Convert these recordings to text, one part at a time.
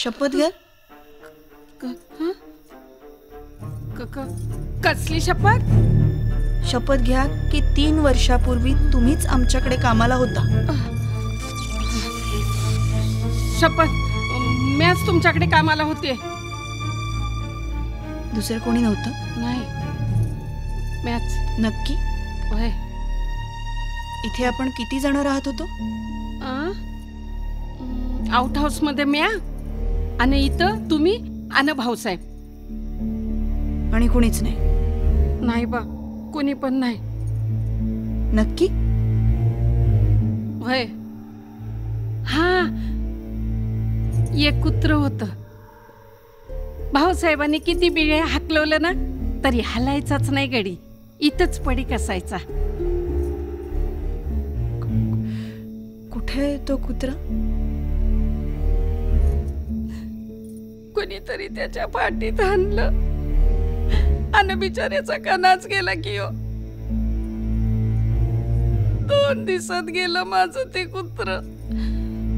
शपथ घ्या. कसली शपथ? शपथ घ्या की 3 वर्षापूर्वी तुम्हीच आमच्याकडे कामाला होता. शपथ, मीच तुमच्याकडे कामाला होते. दुसरं कोणी नव्हतं? नाही, मीच. नक्की? होय. इथे आपण किती जण राहत होतो? आउट हाऊस मध्ये म्या आणि इथं तुम्ही आणि भाऊसाहेब. आणि कुणीच नाही? नाही बा, कोणी पण नाही. नक्की? होय. हा, एक कुत्र होतं. भाऊसाहेबांनी किती बिळे हाकलवलं ना तरी हलायचाच नाही गडी. इथंच पडीक असायचा. कुठे तो कुत्रा? कोणीतरी त्याच्या पाठीत आणलं आणि बिचाऱ्याचा कणाच गेला की हो. 2 दिवसात गेलं माझं ते कुत्र.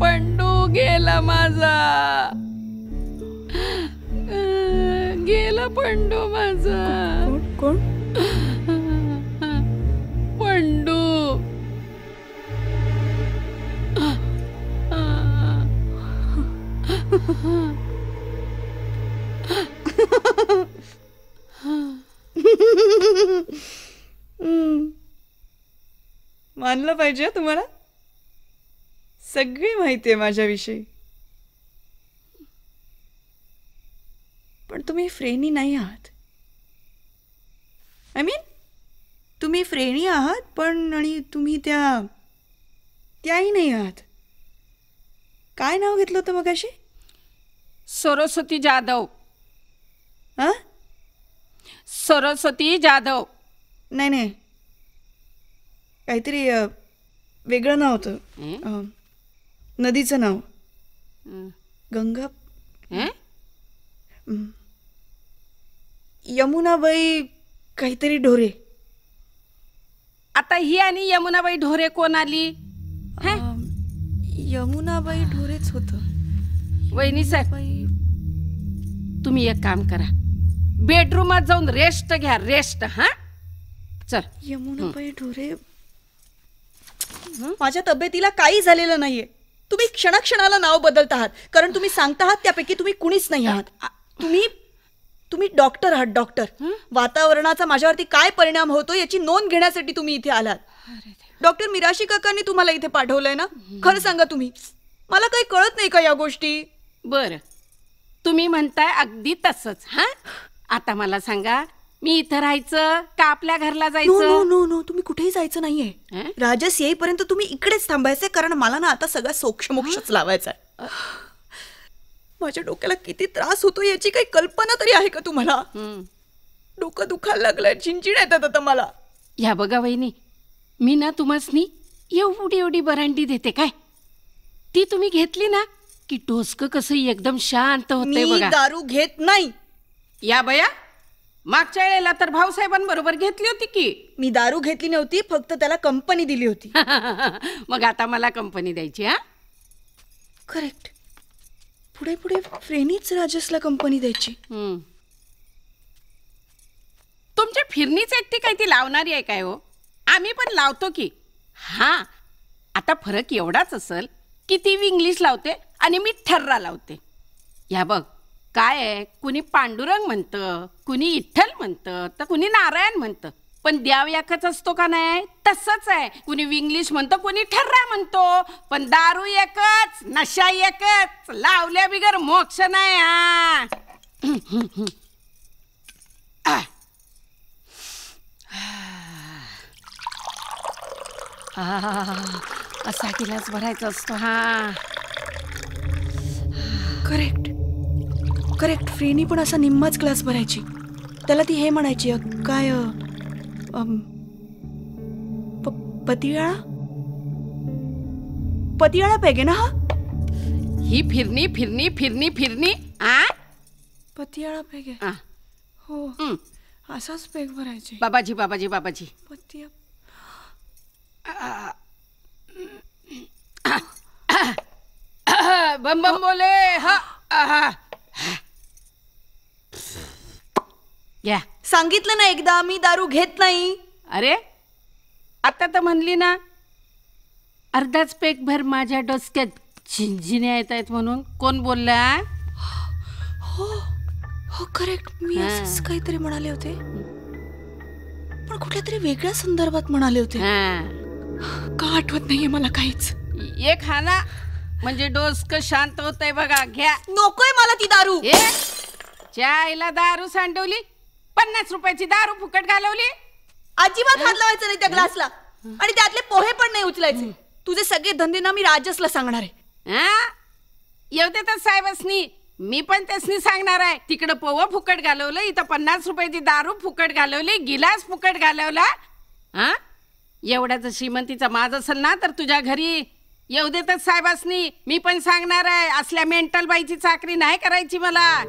पंडू गेला माझा. गेला पंडू माझा. कोण? पंडू. मानलं पाहिजे तुम्हाला. सगळी माहिती आहे माझ्याविषयी. पण तुम्ही फ्रेनी नाही आहात. आय मीन तुम्ही फ्रेनी आहात पण आणि तुम्ही त्याही नाही आहात. काय नाव घेतलं होतं मगाशी? सरस्वती जाधव. हा? सरस्वती जाधव. नाही, काहीतरी वेगळं नाव होतं. नदीचं नाव गंगा. यमुनाबाई काहीतरी ढोरे. आता ही आणि यमुनाबाई ढोरे कोण आली? यमुनाबाई ढोरेच होतं. वहिनी साहेब, तुम्ही एक काम करा, बेडरूमात जाऊन रेस्ट घ्या. रेस्ट. हा, चल. यमुनाबाई ढोरे. माझ्या तब्येतीला काही झालेलं नाहीये. तुम्ही क्षणाक्षणाला नाव बदलत आहात कारण तुम्ही सांगता आहात त्यापैकी तुम्ही कुणीच नाही आहात. तुम्ही डॉक्टर आहात. डॉक्टर. वातावरणाचा माझ्यावरती काय परिणाम होतो याची नोंद घेण्यासाठी तुम्ही इथे आलात. डॉक्टर मिराशी काकांनी तुम्हाला इथे पाठवलंय ना? खरं सांगा तुम्ही. मला काही कळत नाही का या गोष्टी? बरं, तुम्ही म्हणताय अगदी तसंच. हा, आता मला सांगा, मी इथं राहायचं का आपल्या घरला जायचं? नो, तुम्ही कुठेही जायचं नाहीये. राजस येईपर्यंत तुम्ही इकडेच थांबायचंय कारण मला ना आता सगळा सोक्षमोक्षच लावायचा आहे. माझ्या डोक्याला किती त्रास होतो याची काही कल्पना तरी आहे का तुम्हाला? डोकं दुखायला लागलंय. चिंचिड येतात आता मला. या बघा वहिनी, मी ना तुम्हासनी एवढी बरांडी देते काय, ती तुम्ही घेतली ना की डोसकं कसं एकदम शांत होते. बघा, दारू घेत नाही. या बया, मागच्या वेळेला तर भाऊसाहेबांबरोबर घेतली होती की. मी दारू घेतली नव्हती, फक्त त्याला कंपनी दिली होती. मग आता मला कंपनी द्यायची? हा, करेक्ट. पुढे फ्रेनीच राजसला कंपनी द्यायची. तुमची फिरणीच एकटी काय ती लावणारी आहे काय हो? आम्ही पण लावतो की. हा, आता फरक एवढाच असेल की ती इंग्लिश लावते आणि मी ठर्रा लावते. या बघ, काय आहे, कुणी पांडुरंग म्हणतं, कुणी इठ्ठल म्हणतं, तर कुणी नारायण म्हणतं, पण देव एकच असतो का नाही? तसंच आहे. कुणी इंग्लिश म्हणतो, कुणी ठर्रा म्हणतो, पण दारू एकच, नशा एकच. लावल्या बिगर मोक्ष नाही. असा गिलास भरायचा असतो. हा, करेक्ट. फ्रेनी पण असा निम्माच ग्लास भरायची. त्याला ती हे म्हणायची काय पतियाळा पेगे ना? हा, ही फिरणी पतियाळा पेगे. हो, असाच पेग भरायची. बाबाजी पतिया. बम बम बोले. हा, आहा. घ्या. सांगितलं ना एकदा, मी दारू घेत नाही. अरे आता तर म्हणली ना, अर्धाच पेक भर माझ्या डोसक्यात झिंझिन्या येत आहेत म्हणून. कोण बोलला? हो करेक्ट, मी असंच काहीतरी म्हणाले होते, पण कुठल्या तरी वेगळ्या संदर्भात म्हणाले होते. का आठवत नाहीये मला काहीच. एक खाना म्हणजे डोसकं शांत होतंय बघा. घ्या. नकोय मला ती दारू. चायला दारू सांडवली, 50 रुपयाची दारू फुकट घालवली. अजिबात हात लावायचं नाही त्या ग्लासला, आणि त्यातले पोहे पण नाही उचलायचे. तुझे सगळे धंदे ना मी राजसला सांगणार आहे. येऊ दे तर साहेबसनी, मी पण त्यासनी सांगणार आहे. तिकडं पोह फुकट घालवलं, इथं 50 रुपयाची दारू फुकट घालवली, गिलास फुकट घालवला. एवढ्याच श्रीमंतीचा माज असेल ना तर तुझ्या घरी येऊ देतच साहेबासनी. मी पण सांगणार आहे, असल्या मेंटल बाईची चाकरी नाही करायची मला.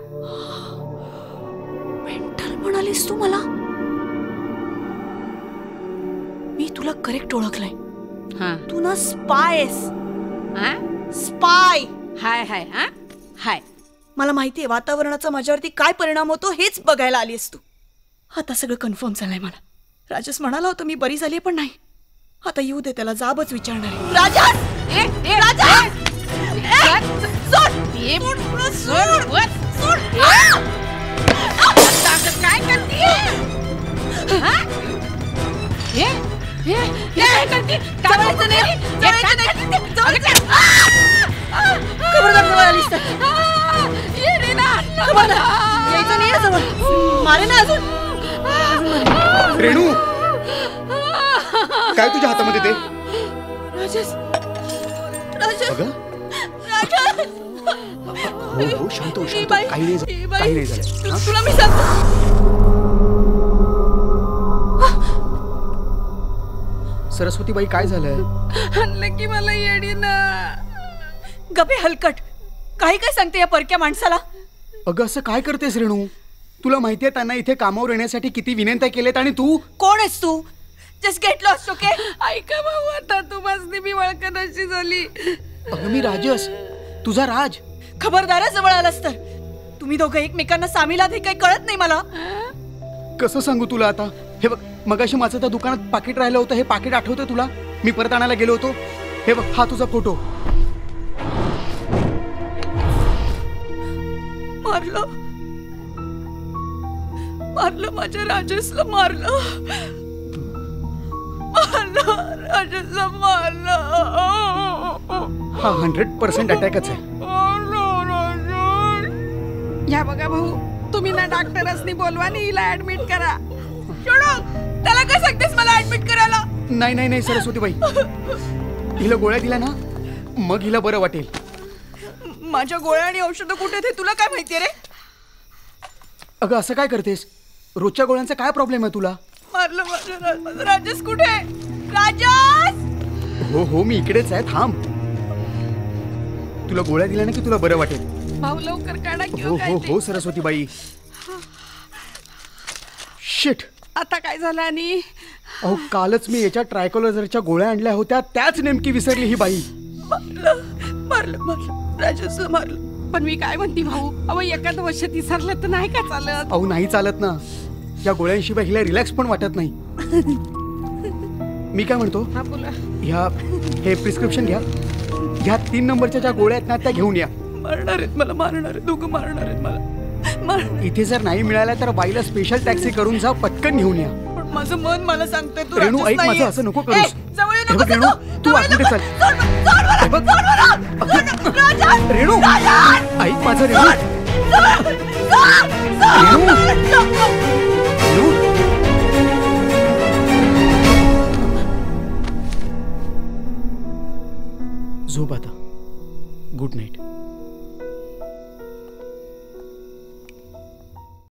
मेंटल म्हणालीस तू मला? मी तुला करेक्ट ओळखलंय. तू ना स्पाय आहेस. स्पाय. हाय हाय हाय. मला माहितीये वातावरणाचा माझ्यावरती काय परिणाम होतो हेच बघायला आलीस तू. आता सगळं कन्फर्म झालंय मला. राजस म्हणाला होता मी बरी झाली, पण नाही. आता येऊ दे, त्याला जाबच विचारणार आहे. राजस! काय करते? मारे ना अजून. रेणू, काय तुझ्या हातामध्ये ते? राजस, राजस, राजस. हो शांत हो, शांत. काही नाही झालं. तुला मी सांगतो. सरस्वतीबाई काय झालंय? आणलं की मला येडी ना. गबे हलकट, काही काय सांगते या परक्या माणसाला? अगं असं काय करतेस रेणू? तुला माहितीये त्यांना इथे कामावर येण्यासाठी किती विनंत्या केलेत, आणि तू कोण आहेस तू? Just get lost. ओके ऐका भाऊ, आता तू बसली मी वळखण अशी झाली. अगं मी राजस, तुझा राज. खबरदार जवळ आलास तर. तुम्ही दोघं एकमेकांना सामील आहात हे काही कळत नाही मला. कसं सांगू तुला आता? हे बघ, मगाशी माझं त्या दुकानात पाकिट राहिलं होतं. हे पाकिट आठवतंय तुला? मी परत आणायला गेलो होतो. हे बघ, हा तुझा फोटो. मारलं मारलं माझ्या राजसला. मारलं राजसला मारलं. हा 100% अटॅकच आहे. या बघा भाऊ, तुम्ही ना डॉक्टरसनी बोलवा आणि हिला ऍडमिट करा. त्याला काय सांगतेस मला ऍडमिट करायला? नाही नाही नाही सरस्वतीबाई, हिला गोळ्या दिल्या ना, मग हिला बरं वाटेल. माझ्या गोळ्या आणि औषधं कुठे आहेत हे तुला काय माहितीये रे? अगं असं काय करतेस? रोजच्या गोळ्यांचा काय प्रॉब्लेम आहे तुला? मारलं माझं राजस. कुठे राजस? हो हो, मी इकडेच आहे, थांब. तुला गोळ्या दिल्या ना की तुला बरं वाटेल. भाऊ लवकर काढा. हो हो हो सरस्वतीबाई. शिट, आता काय झालं? आणि अहो कालच मी याच्या ट्रायकोलोजरच्या गोळ्या आणल्या होत्या, त्याच नेमकी विसरली ही बाई. मारलं राजसला मारलं. पण मी काय म्हणते भाऊ, अहो एखादं वर्ष विसरलं तर नाही का चालत? अहो नाही चालत ना, या गोळ्यांशिवाय हिला रिलॅक्स पण वाटत नाही. मी काय म्हणतो, हे प्रिस्क्रिप्शन घ्या. ह्या 3 नंबरच्या ज्या गोळ्या आहेत ना त्या घेऊन या. मारणार आहेत मला, मारणार आहेत दोघं, मारणार आहेत मला. इथे जर नाही मिळाल्या तर बाईला स्पेशल टॅक्सी करून जा, पटकन घेऊन या. पण माझं मन मला सांगतंय तू रेणू ऐक माझं, असं नको करूस. रेणू तू आतमध्ये चल. रेणू ऐक माझं. झोप आता. Good night.